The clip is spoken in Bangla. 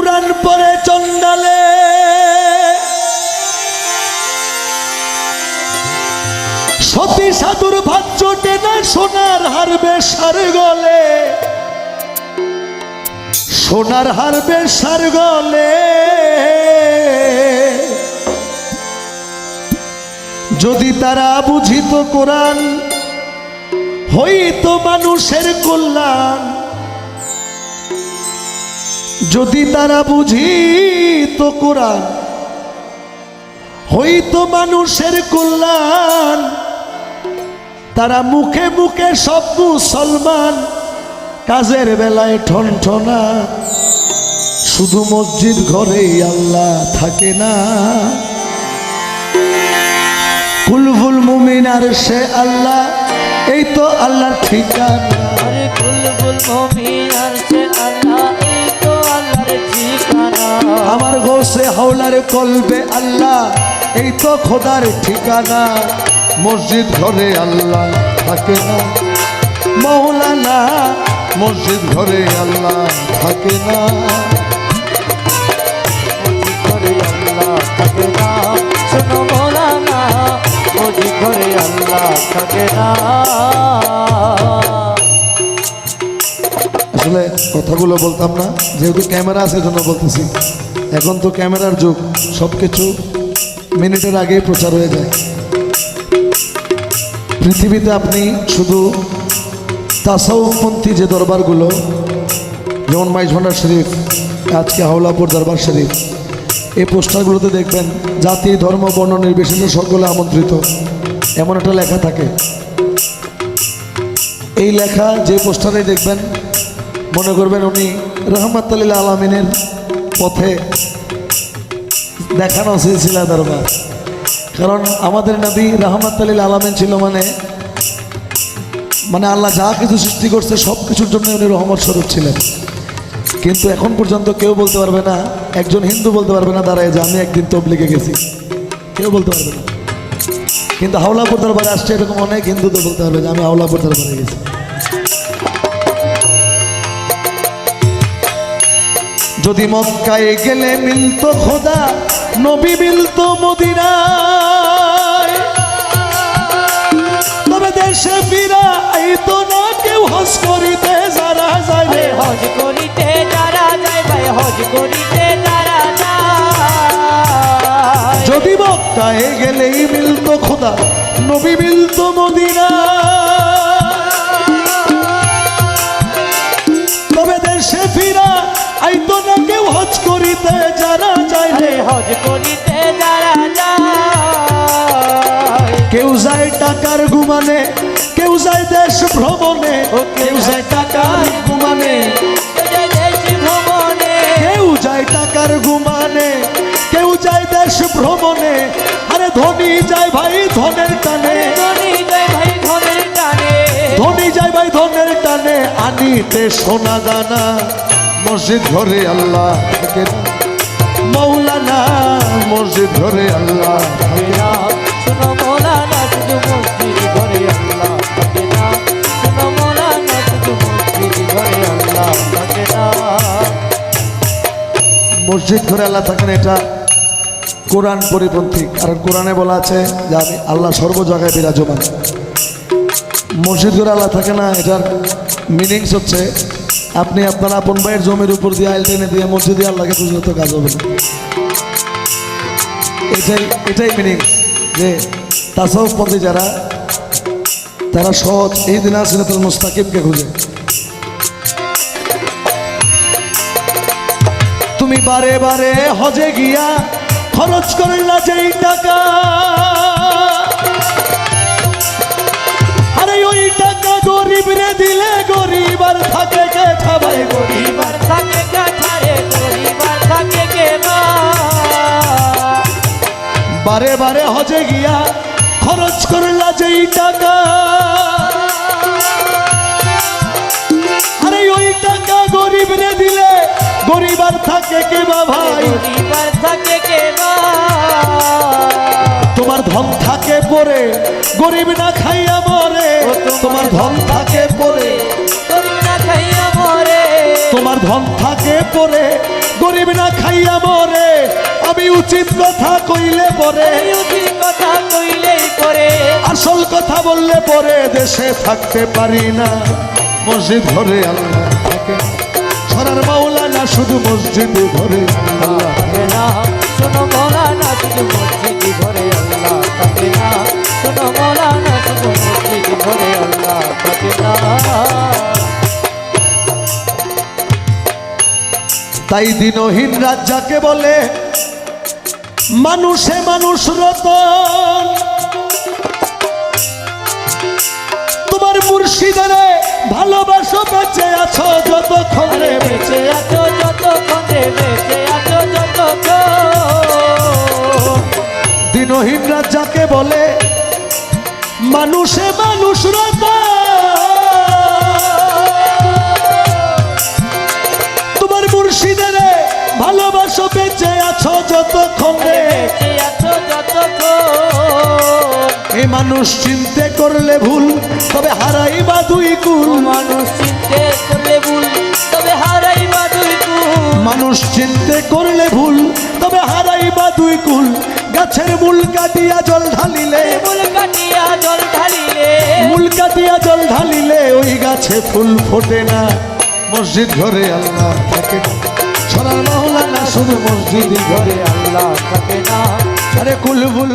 কুরআন পড়ে চন্ডালে সতী সাধুর ভাত চটে না সোনার হারবে সার গলে সোনার হারবে সার গলে যদি তারা বুঝিত কোরআন হইতো মানুষের কল্যাণ যদি তারা বুঝিতো কোরআন হইতো মানুষের কল্যাণ তারা মুখে মুখে সব মুসলমান কাজের বেলায় ঠনঠনা শুধু মসজিদ ঘরেই আল্লাহ থাকে না কুলবুল মুমিন আর সে আল্লাহ এই তো আল্লাহর ঠিকানা কুলবুল মুমিন আর সে আল্লাহ এই তো আল্লাহর ঠিকানা আমার গোসে হাওলার কলবে আল্লাহ এই তো খোদার ঠিকানা মসজিদ ঘরে আল্লাহ থাকে না মৌলানা মসজিদ ঘরে আল্লাহ থাকে না ঘরে আল্লাহ থাকে না শোনো মৌলানা মসজিদ ঘরে আল্লাহ থাকে না আসলে কথাগুলো বলতাম না যেহেতু ক্যামেরা আছে জন্য বলতেছি এখন তো ক্যামেরার যুগ সব কিছু মিনিটের আগেই প্রচার হয়ে যায় পৃথিবীতে আপনি শুধু তাসাউফপন্থী যে দরবারগুলো যেমন মাইজভান্ডার শরীফ আজকে হাওলাপুর দরবার শরীফ এই পোস্টারগুলোতে দেখবেন জাতি ধর্ম বর্ণ নির্বিশেষে সকলে আমন্ত্রিত এমন একটা লেখা থাকে এই লেখা যে পোস্টারে দেখবেন মনে করবেন উনি রহমাতুল্লিল আলামিনের পথে দেখানো সিলসিলা দরবার কারণ আমাদের নবী রহমাতুল্লিল আলামিন ছিল মানে আল্লাহ যা কিছু সৃষ্টি করছে সব কিছুর জন্য উনি রহমত স্বরূপ ছিলেন কিন্তু এখন পর্যন্ত কেউ বলতে পারবে না একজন হিন্দু বলতে পারবে না দাঁড়ায় যে আমি একদিন তবলিগে গেছি কেউ বলতে পারবে না কিন্তু হাওলাপুর দরবারে আসছে এরকম অনেক হিন্দু তো বলতে পারবে যে আমি হাওলাপুর দরবারে গেছি যদি মক্কায় গেলে মিলতো খোদা নবী মিলতো মদিনায় তবে দেশে ফিরা আইতো না কেউ হজ করিতে যারা যায় হজ করিতে যারা যায় ভাই হজ করিতে যারা যায় যদি মক্কায় গেলেই মিলতো খোদা নবী মিলতো মদিনায় তবে দেশে ফিরা আইতো না কেউ হজ করিতে যারা যায় হজ করিতে যারা যায় কেউ যায় টাকার গুমানে কেউ যায় দেশ ভ্রমণে কেউ যায় টাকার গুমানে দেশ ভ্রমণে কেউ যায় টাকার গুমানে কেউ যায় দেশ ভ্রমণে আরে ধনী যায় ভাই ধনের টানে ধনী যায় ভাই ধনের টানে ধনী যায় ভাই ধনের টানে আনিতে সোনা দানা মসজিদ ঘরে আল্লাহ থাকে না মৌলানা মসজিদ ঘরে আল্লাহ থাকে না শোনো মৌলানা শুধু মসজিদ ঘরে আল্লাহ থাকে না শোনো মৌলানা শুধু মসজিদ ঘরে আল্লাহ থাকে না মসজিদ ঘরে আল্লাহ থাকেন এটা কোরআন পরিপন্থী কারণ কোরআনে বলা আছে যে আমি আল্লাহ সর্ব জায়গায় বিরাজমান মসজিদ ঘরে আল্লাহ থাকে না এটার মিনিংস হচ্ছে আপনি আপনার আপন ভাইয়ের জমির উপর দিয়ে আইল টেনে দিয়ে মসজিদে আল্লাহকে পুজো তো কাজ হবে না এটাই মিনিং যে তাসাউফপন্থী যারা তারা সহজ এই দিন সিরাতুল মুস্তাকিমকে খুঁজে তুমি বারে বারে হজে গিয়া খরচ করলা যেই টাকা আরে ওই টাকা গরিব রে দিলে গরিব আর থাকে কে খাবে গরিব আর থাকে কাছারে গরিব আর থাকে কে না বারে বারে হজে গিয়া খরচ করলা যেই টাকা আরে ওই টাকা গরিব রে দিলে গরিব আর থাকে কে বা ভাই গরিব আর থাকে কে না তোমার ধন থাকে পরে গরিব না খাইয়া মরে তোমার ধন থাকে পরে গরিব না খাইয়া মরে তোমার ধন থাকে পরে গরিব না খাইয়া মরে, আমি উচিত কথা কইলে পরে, উচিত কথা কইলেই পরে, আসল কথা বললে পরে দেশে থাকতে পারি না। মসজিদ ঘরে আল্লাহ থাকে, ছড়ার মাওলানা শুধু মসজিদ ঘরে আল্লাহ থাকে না। শোনো মৌলানা শুধু মসজিদ ঘরে আল্লাহ থাকে না। শোনো মৌলানা শুধু মসজিদ ঘরে আল্লাহ থাকে না। তাই দিনহীন রাত যাকে বলে, মানুষে মানুষ রতন। তোমার মুর্শিদের ভালোবাসো, বেঁচে আছো যতক্ষণ রে বেঁচে আছো। আছো যতক্ষণ রে বেঁচে আছো যতক্ষণ। দিনহীন রাত যাকে বলে, মানুষে মানুষ রতন। তোমার মুর্শিদের ভালোবাসো, বেঁচে আছো যতক্ষণ রে বেঁচে আছো যতক্ষণ। এই মানুষ চিনতে করলে ভুল, তবে হারাইবা দুই কুল। মানুষ চিনতে করলে ভুল, তবে হারাইবা দুই কুল। মানুষ চিনতে করলে ভুল, তবে হারাইবা দুই কুল। গাছের মূল কাটিয়া জল ঢালিলে, মূল কাটিয়া জল ঢালিলে, মূল কাটিয়া জল ঢালিলে ওই গাছে ফুল ফোটে না। মসজিদ ঘরে আল্লাহ থাকে না, ছড়ার মাওলানা শুধু মসজিদ ঘরে আল্লাহ থাকে না। আরে কুল বুল